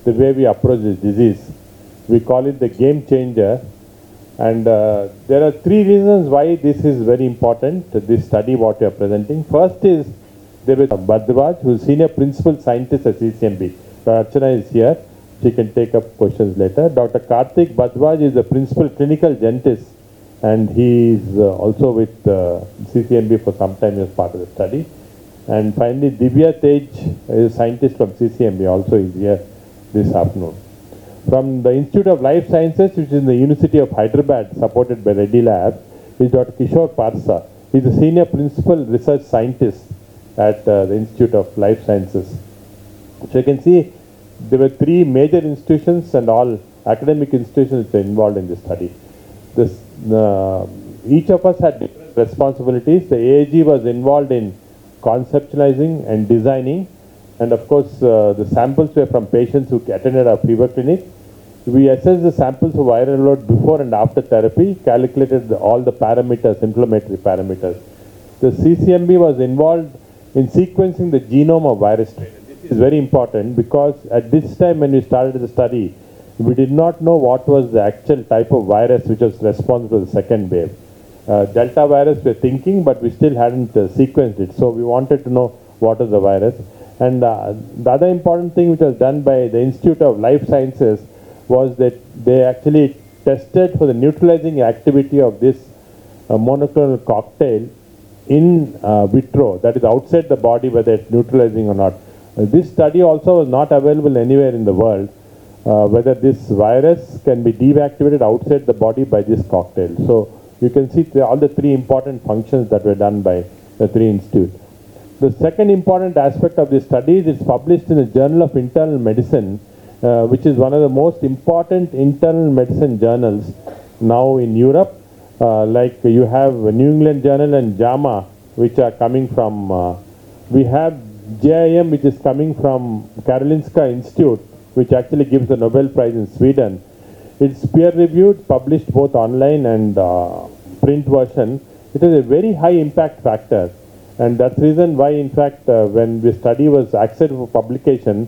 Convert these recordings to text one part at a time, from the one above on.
the way we approach this disease. We call it the game changer. And there are three reasons why this is very important, this study what we are presenting. First is there was Bhardwaj, who is senior principal scientist at CCMB. Archana is here. She can take up questions later. Dr. Karthik Bhardwaj is the principal clinical genetist, and he is also with CCMB for some time as part of the study. And finally, Divya Tej is a scientist from CCMB, also is here this afternoon. From the Institute of Life Sciences, which is in the University of Hyderabad, supported by Reddy Lab, is Dr. Kishore Parsa. He is a senior principal research scientist at the Institute of Life Sciences. So you can see there were three major institutions and all academic institutions that are involved in this study. Each of us had different responsibilities. The AAG was involved in conceptualizing and designing, and of course the samples were from patients who attended our fever clinic. We assessed the samples of viral load before and after therapy, calculated all the parameters, inflammatory parameters. The CCMB was involved in sequencing the genome of virus strain. This is very important because at this time when we started the study, we did not know what was the actual type of virus which was responsible for the second wave. Delta virus we were thinking, but we still hadn't sequenced it. So we wanted to know what is the virus. And the other important thing which was done by the Institute of Life Sciences was that they actually tested for the neutralizing activity of this monoclonal cocktail in vitro, that is outside the body, whether it's neutralizing or not. This study also was not available anywhere in the world, whether this virus can be deactivated outside the body by this cocktail. So you can see all the three important functions that were done by the three institutes. The second important aspect of this study is it's published in the Journal of Internal Medicine, which is one of the most important internal medicine journals now in Europe. Like you have New England Journal and JAMA, which are coming from, we have JIM, which is coming from Karolinska Institute, which actually gives the Nobel Prize in Sweden. It's peer-reviewed, published both online and print version. It has a very high impact factor. And that's the reason why, in fact, when the study was accepted for publication,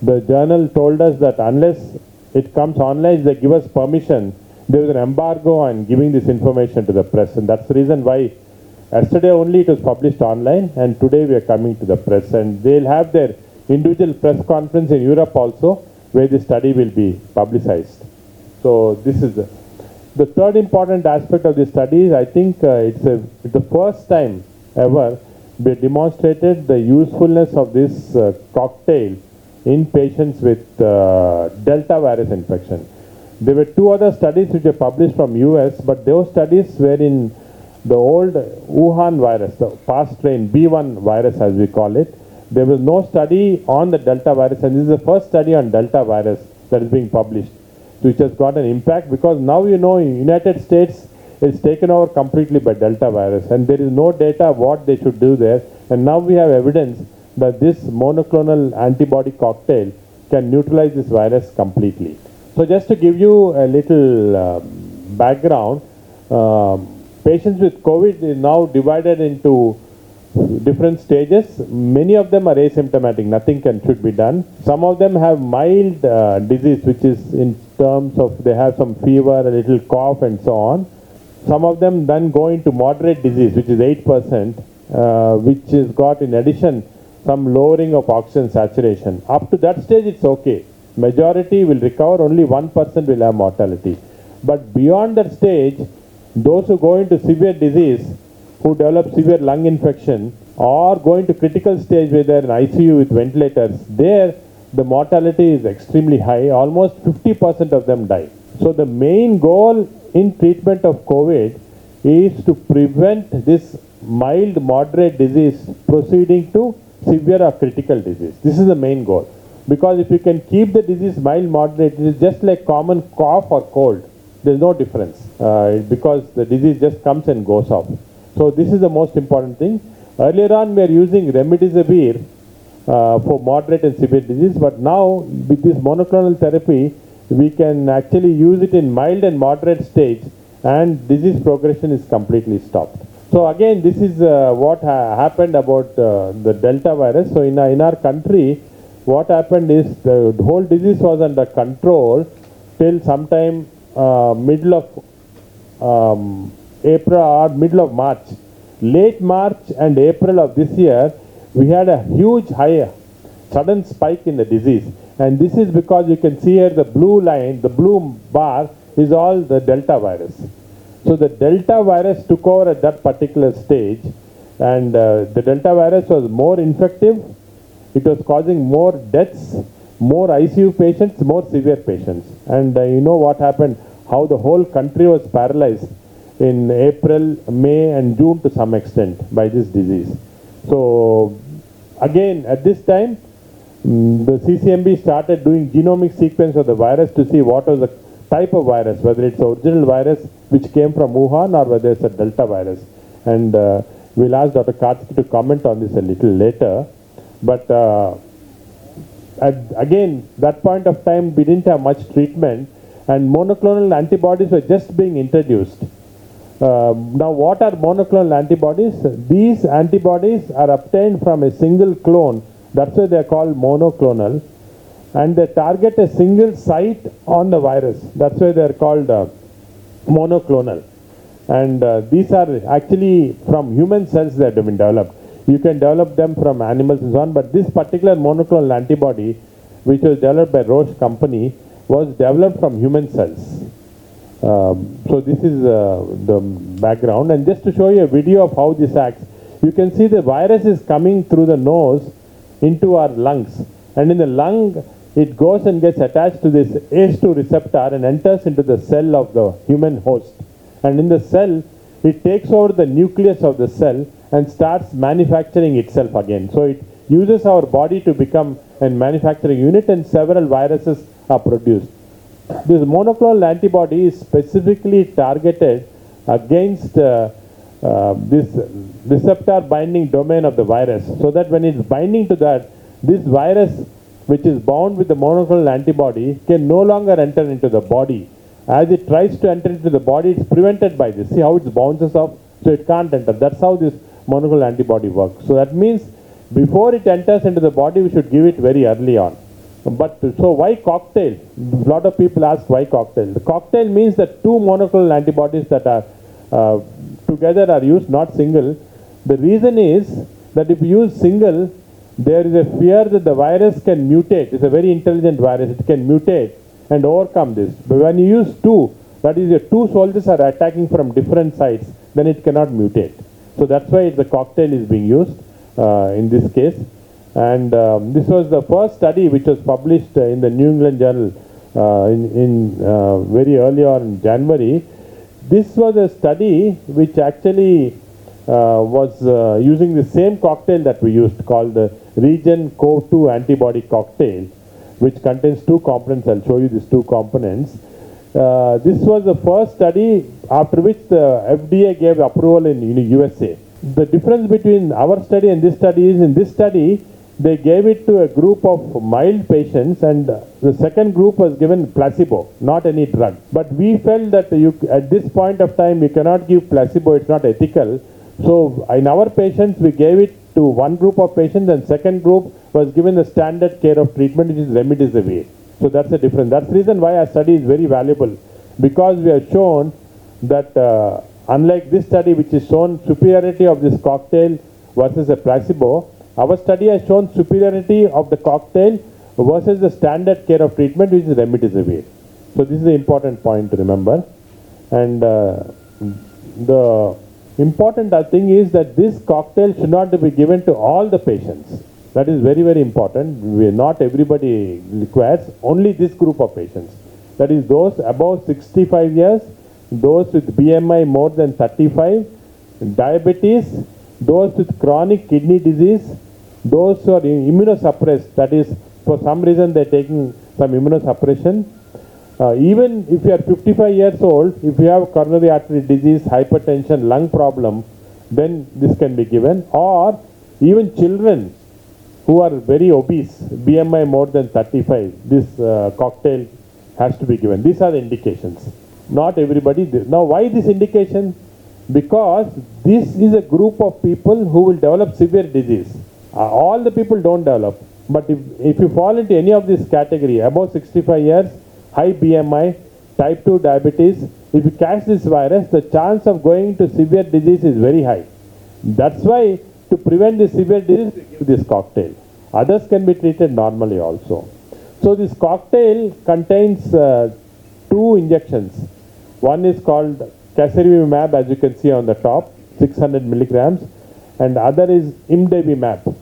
the journal told us that unless it comes online, they give us permission. There was an embargo on giving this information to the press. And that's the reason why yesterday only it was published online, and today we are coming to the press. And they'll have their individual press conference in Europe also, where the study will be publicized. So this is the third important aspect of this study. Is I think it's the first time ever we demonstrated the usefulness of this cocktail in patients with Delta virus infection. There were two other studies which were published from US, but those studies were in the old Wuhan virus, the past strain B1 virus as we call it. There was no study on the Delta virus, and this is the first study on Delta virus that is being published, which has got an impact because now you know in United States it's taken over completely by Delta virus, and there is no data what they should do there. And now we have evidence that this monoclonal antibody cocktail can neutralize this virus completely. So just to give you a little background, patients with COVID is now divided into different stages. Many of them are asymptomatic, nothing should be done. Some of them have mild disease, which is in terms of they have some fever, a little cough and so on. Some of them then go into moderate disease, which is 8%, which has got in addition some lowering of oxygen saturation. Up to that stage it's okay. Majority will recover, only 1% will have mortality. But beyond that stage, those who go into severe disease, who develop severe lung infection or go into critical stage where they're in ICU with ventilators, there the mortality is extremely high, almost 50% of them die. So the main goal in treatment of COVID is to prevent this mild, moderate disease proceeding to severe or critical disease. This is the main goal. Because if you can keep the disease mild, moderate, it is just like common cough or cold. There is no difference because the disease just comes and goes off. So this is the most important thing. Earlier on we are using remdesivir for moderate and severe disease, but now with this monoclonal therapy we can actually use it in mild and moderate stage and disease progression is completely stopped. So again, this is what happened about the Delta virus. So in our country, what happened is the whole disease was under control till sometime middle of April or middle of March. Late March and April of this year, we had a huge high, sudden spike in the disease. And this is because you can see here the blue line, the blue bar is all the Delta virus. So the Delta virus took over at that particular stage, and the Delta virus was more infective. It was causing more deaths, more ICU patients, more severe patients. And you know what happened, how the whole country was paralyzed in April, May and June to some extent by this disease. So again, at this time, the CCMB started doing genomic sequence of the virus to see what was the type of virus, whether it's the original virus which came from Wuhan or whether it's a Delta virus. And we'll ask Dr. Karthik to comment on this a little later. But again, that point of time, we didn't have much treatment, and monoclonal antibodies were just being introduced. Now, what are monoclonal antibodies? These antibodies are obtained from a single clone. That's why they are called monoclonal. And they target a single site on the virus. That's why they are called monoclonal. And these are actually from human cells that have been developed. You can develop them from animals and so on, but this particular monoclonal antibody, which was developed by Roche company, was developed from human cells. So this is the background, and just to show you a video of how this acts, you can see the virus is coming through the nose into our lungs, and in the lung it goes and gets attached to this ACE2 receptor and enters into the cell of the human host, and in the cell it takes over the nucleus of the cell and starts manufacturing itself again. So it uses our body to become a manufacturing unit, and several viruses are produced. This monoclonal antibody is specifically targeted against this receptor binding domain of the virus, so that when it's binding to that, this virus which is bound with the monoclonal antibody can no longer enter into the body. As it tries to enter into the body, it's prevented by this. See how it bounces off, so it can't enter. That's how this monoclonal antibody works. So that means before it enters into the body, we should give it very early on. But so why cocktail? A lot of people ask why cocktail. The cocktail means that two monoclonal antibodies that are together are used, not single. The reason is that if you use single, there is a fear that the virus can mutate. It's a very intelligent virus. It can mutate and overcome this. But when you use two, that is, your two soldiers are attacking from different sides, then it cannot mutate. So that's why the cocktail is being used in this case. And this was the first study which was published in the New England Journal very early on in January. This was a study which actually was using the same cocktail that we used, called the Regen-CoV-2 antibody cocktail, which contains two components. I'll show you these two components. This was the first study after which the FDA gave approval in USA. The difference between our study and this study is, in this study, they gave it to a group of mild patients, and the second group was given placebo, not any drug. But we felt that at this point of time, you cannot give placebo, it's not ethical. So in our patients, we gave it to one group of patients, and second group was given the standard care of treatment, which is remdesivir. So that's the difference. That's the reason why our study is very valuable, because we have shown that unlike this study, which is shown superiority of this cocktail versus a placebo, our study has shown superiority of the cocktail versus the standard care of treatment, which is remdesivir. So this is an important point to remember. And the important thing is that this cocktail should not be given to all the patients. That is very, very important. Not everybody requires, only this group of patients. That is those above 65 years, those with BMI more than 35, diabetes, those with chronic kidney disease, those who are immunosuppressed, that is, for some reason they're taking some immunosuppression. Even if you are 55 years old, if you have coronary artery disease, hypertension, lung problem, then this can be given. Or even children who are very obese, BMI more than 35, this cocktail has to be given. These are the indications. Not everybody. Now, why this indication? Because this is a group of people who will develop severe disease. All the people don't develop. But if you fall into any of this category, above 65 years, high BMI, type 2 diabetes, if you catch this virus, the chance of going to severe disease is very high. That's why to prevent the severe disease, we give this cocktail. Others can be treated normally also. So this cocktail contains two injections. One is called casirivimab, as you can see on the top, 600 milligrams, and the other is imdevimab.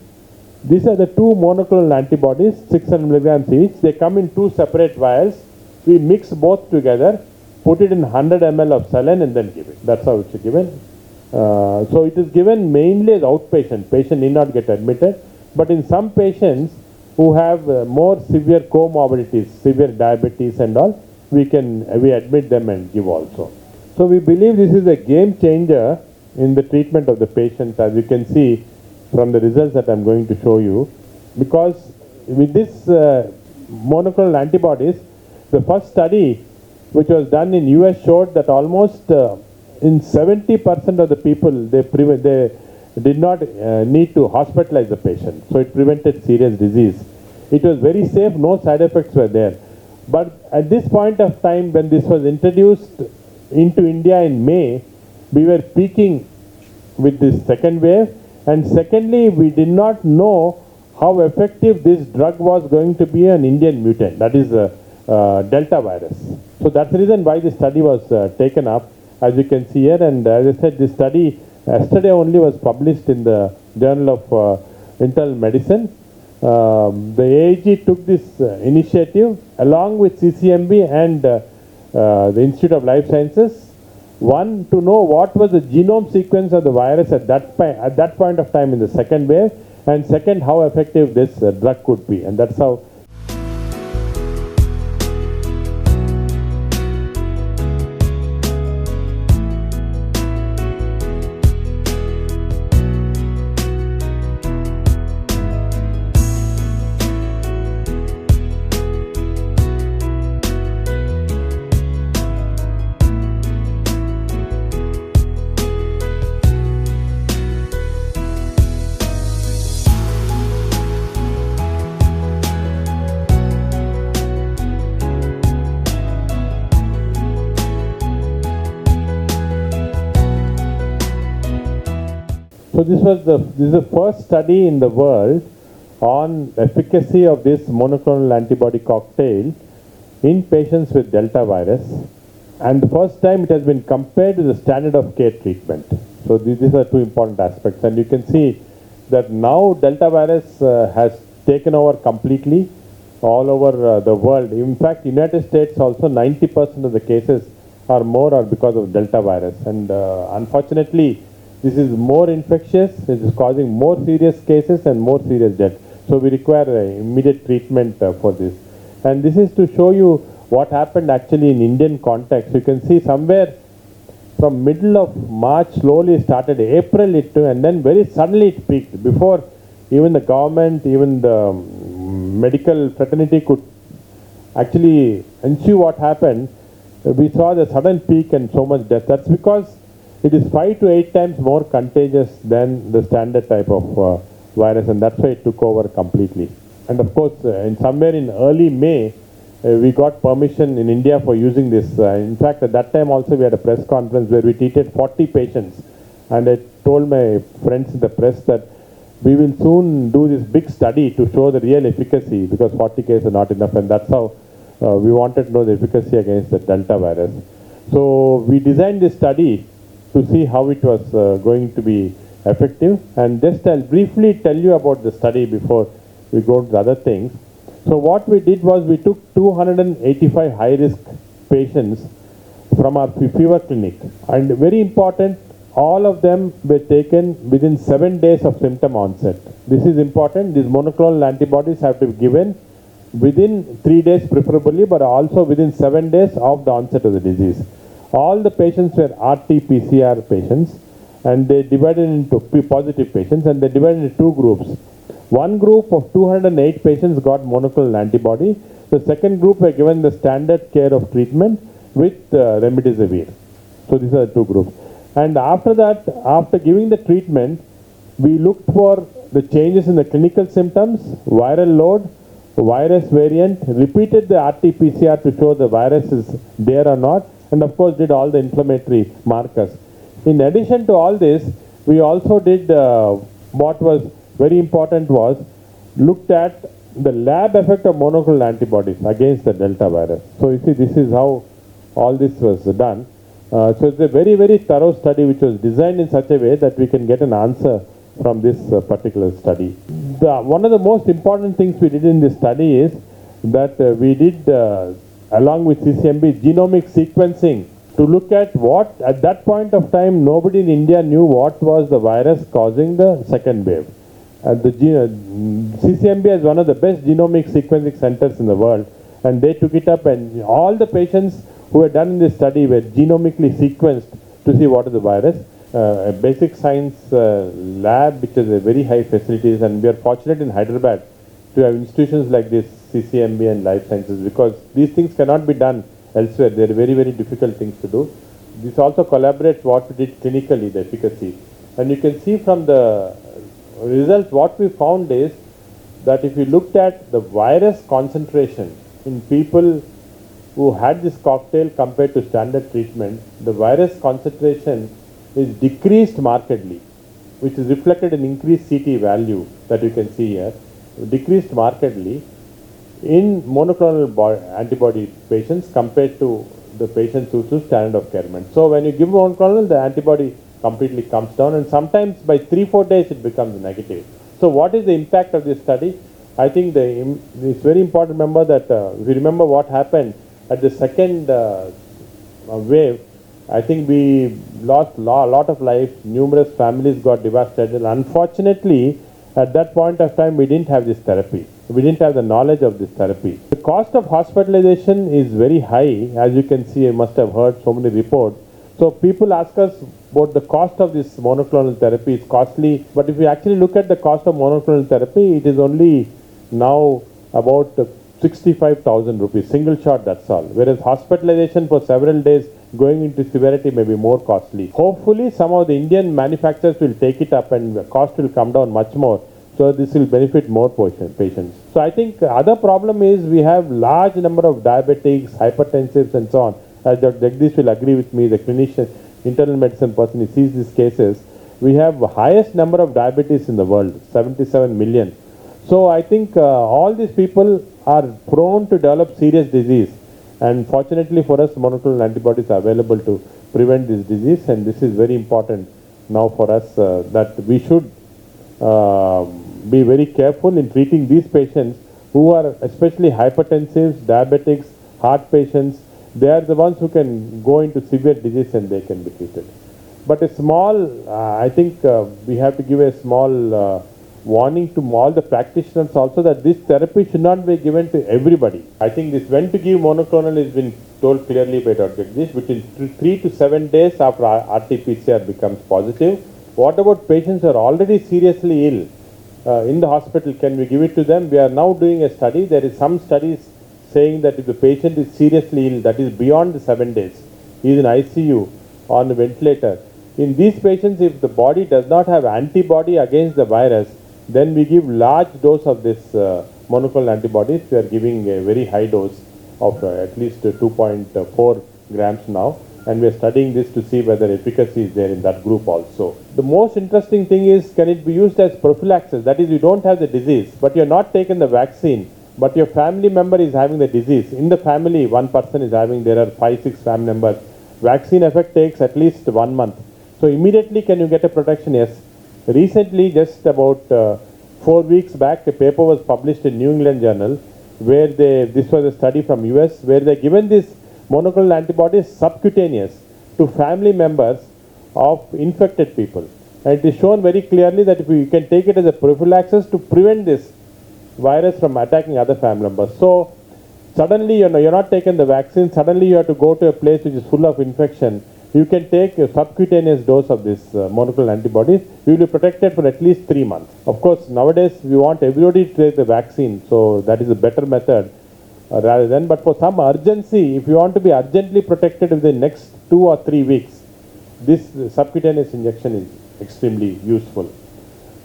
These are the two monoclonal antibodies, 600 milligrams each. They come in two separate vials. We mix both together, put it in 100 ml of saline and then give it. That's how it's given. So it is given mainly as outpatient. Patient need not get admitted. But in some patients who have more severe comorbidities, severe diabetes and all, we admit them and give also. So we believe this is a game changer in the treatment of the patients, as you can see from the results that I'm going to show you. Because with this monoclonal antibodies, the first study which was done in US showed that almost in 70% of the people, they did not need to hospitalize the patient. So it prevented serious disease. It was very safe, no side effects were there. But at this point of time, when this was introduced into India in May, we were peaking with this second wave. And secondly, we did not know how effective this drug was going to be an Indian mutant, that is Delta virus. So that's the reason why this study was taken up, as you can see here. And as I said, this study yesterday only was published in the Journal of Internal Medicine. The AAG took this initiative along with CCMB and the Institute of Life Sciences. One, to know what was the genome sequence of the virus at that point of time in the second wave, and second, how effective this drug could be. And that's how. So this is the first study in the world on efficacy of this monoclonal antibody cocktail in patients with Delta virus, and the first time it has been compared to the standard of care treatment. So these are two important aspects, and you can see that now Delta virus has taken over completely all over the world. In fact, United States also 90% of the cases are because of Delta virus, and unfortunately this is more infectious, it is causing more serious cases and more serious death. So we require immediate treatment for this. And this is to show you what happened actually in Indian context. You can see somewhere from middle of March slowly started, April and then very suddenly it peaked. Before even the government, even the medical fraternity could actually ensure what happened, we saw the sudden peak and so much death. That's because it is 5 to 8 times more contagious than the standard type of virus, and that's why it took over completely. And of course, somewhere in early May, we got permission in India for using this. In fact, at that time also we had a press conference where we treated 40 patients, and I told my friends in the press that we will soon do this big study to show the real efficacy, because 40 cases are not enough, and that's how we wanted to know the efficacy against the Delta virus. So we designed this study to see how it was going to be effective. And just I'll briefly tell you about the study before we go to the other things. So what we did was we took 285 high-risk patients from our fever clinic. And very important, all of them were taken within 7 days of symptom onset. This is important. These monoclonal antibodies have to be given within 3 days preferably, but also within 7 days of the onset of the disease. All the patients were RT-PCR patients, and they divided into positive patients, and they divided into two groups. One group of 208 patients got monoclonal antibody. The second group were given the standard care of treatment with remdesivir. So these are the two groups. And after that, after giving the treatment, we looked for the changes in the clinical symptoms, viral load, virus variant, repeated the RT-PCR to show the virus is there or not, and of course did all the inflammatory markers. In addition to all this, we also did what was very important was looked at the lab effect of monoclonal antibodies against the Delta virus. So you see, this is how all this was done. So it's a very, very thorough study which was designed in such a way that we can get an answer from this particular study. One of the most important things we did in this study is that we did, along with CCMB, genomic sequencing to look at what, at that point of time, nobody in India knew what was the virus causing the second wave. CCMB is one of the best genomic sequencing centers in the world, and they took it up, and all the patients who had done in this study were genomically sequenced to see what is the virus. A basic science lab which has a very high facilities, and we are fortunate in Hyderabad to have institutions like this, CCMB and Life Sciences, because these things cannot be done elsewhere. They are very, very difficult things to do. This also collaborates what we did clinically, the efficacy. And you can see from the results, what we found is that if you looked at the virus concentration in people who had this cocktail compared to standard treatment, the virus concentration is decreased markedly, which is reflected in increased CT value that you can see here, decreased markedly in monoclonal antibody patients compared to the patients who took standard of care. So when you give monoclonal, the antibody completely comes down, and sometimes by 3-4 days it becomes negative. So what is the impact of this study? I think it's very important to remember that if you remember what happened at the second wave, I think we lost a lot of lives, numerous families got devastated. Unfortunately, at that point of time, we didn't have this therapy. We didn't have the knowledge of this therapy. The cost of hospitalization is very high. As you can see, I must have heard so many reports. So people ask us about the cost of this monoclonal therapy. It's costly, but if you actually look at the cost of monoclonal therapy, it is only now about 65,000 rupees, single shot, that's all. Whereas hospitalization for several days going into severity may be more costly. Hopefully some of the Indian manufacturers will take it up and the cost will come down much more. So this will benefit more patients. So I think other problem is we have large number of diabetics, hypertensives and so on. As Dr. Jagdish will agree with me, the clinician, internal medicine person, he sees these cases. We have the highest number of diabetes in the world, 77 million. So I think all these people are prone to develop serious disease. And fortunately for us, monoclonal antibodies are available to prevent this disease. And this is very important now for us that we should be very careful in treating these patients who are especially hypertensives, diabetics, heart patients. They are the ones who can go into severe disease and they can be treated. But a small, I think we have to give a small warning to all the practitioners also that this therapy should not be given to everybody. I think this when to give monoclonal has been told clearly by Dr. Jagdish, between 3 to 7 days after RT-PCR becomes positive. What about patients who are already seriously ill in the hospital? Can we give it to them? We are now doing a study. There is some studies saying that if the patient is seriously ill, that is beyond the 7 days, he is in ICU on a ventilator. In these patients, if the body does not have antibody against the virus, then we give large dose of this monoclonal antibodies. We are giving a very high dose of at least 2.4 grams now. And we are studying this to see whether efficacy is there in that group also. The most interesting thing is, can it be used as prophylaxis? That is, you don't have the disease, but you are not taken the vaccine, but your family member is having the disease. In the family, one person is having, there are 5-6 family members. Vaccine effect takes at least 1 month. So immediately can you get a protection? Yes. Recently, just about 4 weeks back, a paper was published in New England Journal where this was a study from US where they given this monoclonal antibodies subcutaneous to family members of infected people. And it is shown very clearly that if you can take it as a prophylaxis to prevent this virus from attacking other family members. So suddenly, you're not taking the vaccine, suddenly you have to go to a place which is full of infection. You can take a subcutaneous dose of this monoclonal antibodies. You will be protected for at least 3 months. Of course, nowadays we want everybody to take the vaccine, so that is a better method rather than. But for some urgency, if you want to be urgently protected within the next 2 or 3 weeks, this subcutaneous injection is extremely useful.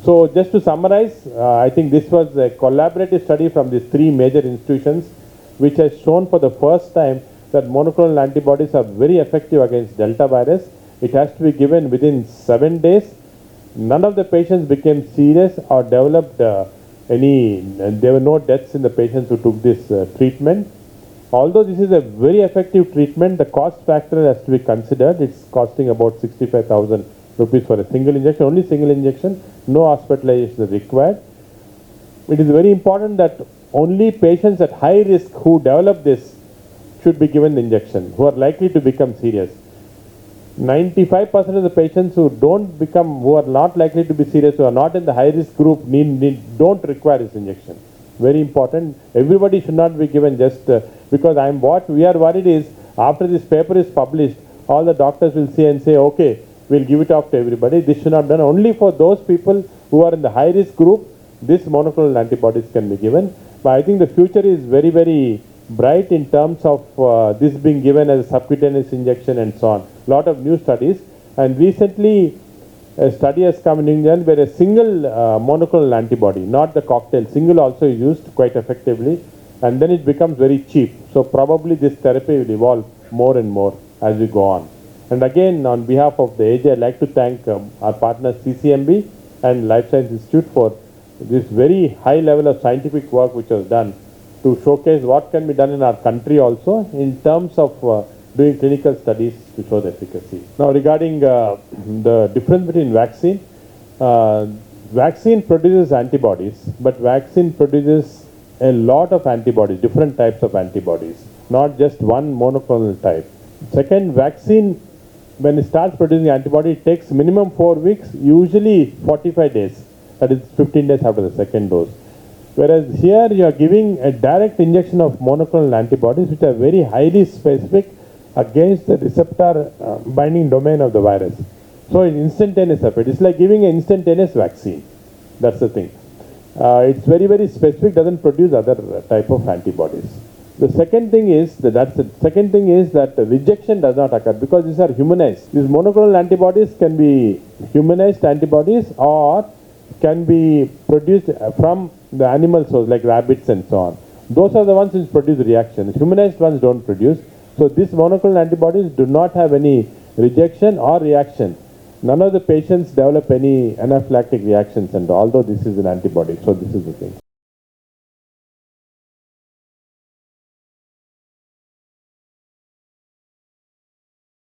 So just to summarize, I think this was a collaborative study from these three major institutions, which has shown for the first time that monoclonal antibodies are very effective against Delta virus. It has to be given within 7 days. None of the patients became serious or developed there were no deaths in the patients who took this treatment. Although this is a very effective treatment, the cost factor has to be considered. It's costing about 65,000 rupees for a single injection, only single injection, no hospitalization is required. It is very important that only patients at high risk who develop this should be given the injection, who are likely to become serious. 95% of the patients who are not likely to be serious, who are not in the high risk group, don't require this injection. Very important. Everybody should not be given just because what we are worried is after this paper is published, all the doctors will see and say, okay, we'll give it off to everybody. This should not be done. Only for those people who are in the high risk group, this monoclonal antibodies can be given. But I think the future is very, very bright in terms of this being given as a subcutaneous injection and so on. Lot of new studies, and recently a study has come in England where a single monoclonal antibody, not the cocktail, single also is used quite effectively, and then it becomes very cheap. So probably this therapy will evolve more and more as we go on. And again, on behalf of the AJ, I'd like to thank our partners CCMB and Life Science Institute for this very high level of scientific work which was done to showcase what can be done in our country also in terms of doing clinical studies to show the efficacy. Now regarding the difference between vaccine, vaccine produces antibodies, but vaccine produces a lot of antibodies, different types of antibodies, not just one monoclonal type. Second, vaccine, when it starts producing antibody, it takes minimum 4 weeks, usually 45 days, that is 15 days after the second dose. Whereas here you are giving a direct injection of monoclonal antibodies which are very highly specific against the receptor binding domain of the virus. So it's instantaneous effect. It's like giving an instantaneous vaccine. That's the thing. It's very, very specific, doesn't produce other type of antibodies. The second thing is that rejection does not occur because these are humanized. These monoclonal antibodies can be humanized antibodies or can be produced from the animal source like rabbits and so on. Those are the ones which produce reactions. Humanized ones don't produce. So these monoclonal antibodies do not have any rejection or reaction. None of the patients develop any anaphylactic reactions, and although this is an antibody, so this is the thing.